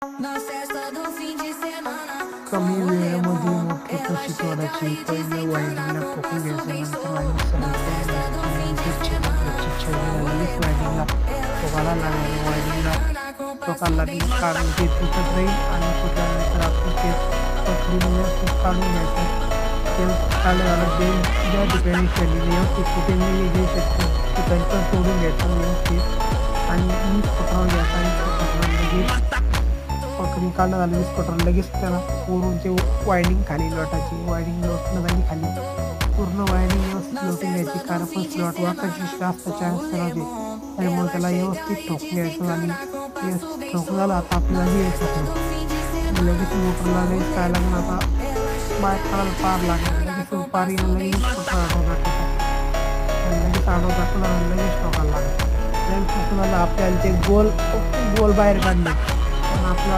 कमी वेळेमध्ये मोठं कशी तोडायची, पहिलं वायडिंगला ठोकून घ्यायचं, नंतर वायडिंग सरळ करून घ्यायची, नंतर छेद लगेच वायडिंगला ठोकायला लागायचं. वायडिंगला ठोकायला लागली काढून ते तुटत राहील आणि तुटल्यानंतर आपण ते पकडून व्यवस्थित काढून घ्यायचं. ते काढलं झालं ते ज्या ठिकाणी केलेली व्यवस्थित कुठे मी घेऊ शकतो ठिकाणी पण तोडून घ्यायचं व्यवस्थित आणि वीज पकडावून घ्यायचा. वीज पकडून लगेच पकडून काढलं झालं वीज पकडून लगेच त्याला वरून ते वायडिंग खाली लोटायची. वायडिंग लोटणं झाली खाली पूर्ण वायडिंग व्यवस्थित लोटून घ्यायची, कारण पण स्लॉट वाकायची जास्त चान्स नव्हते, त्यामुळे त्याला व्यवस्थित ठोकून घ्यायचं. आणि व्यवस्थित ठोकून झालं आता आपल्याला हे ठोकलं लगेच मोटरला लगेच काय लागणार आता बाहेर काढायला पार लागणार. लगेच पार येऊन लगेच लगेच आडो टाकून लगेच ठोकायला लागलं. लगेच ठोकून आपल्याला ते गोल बाहेर काढले पण आपला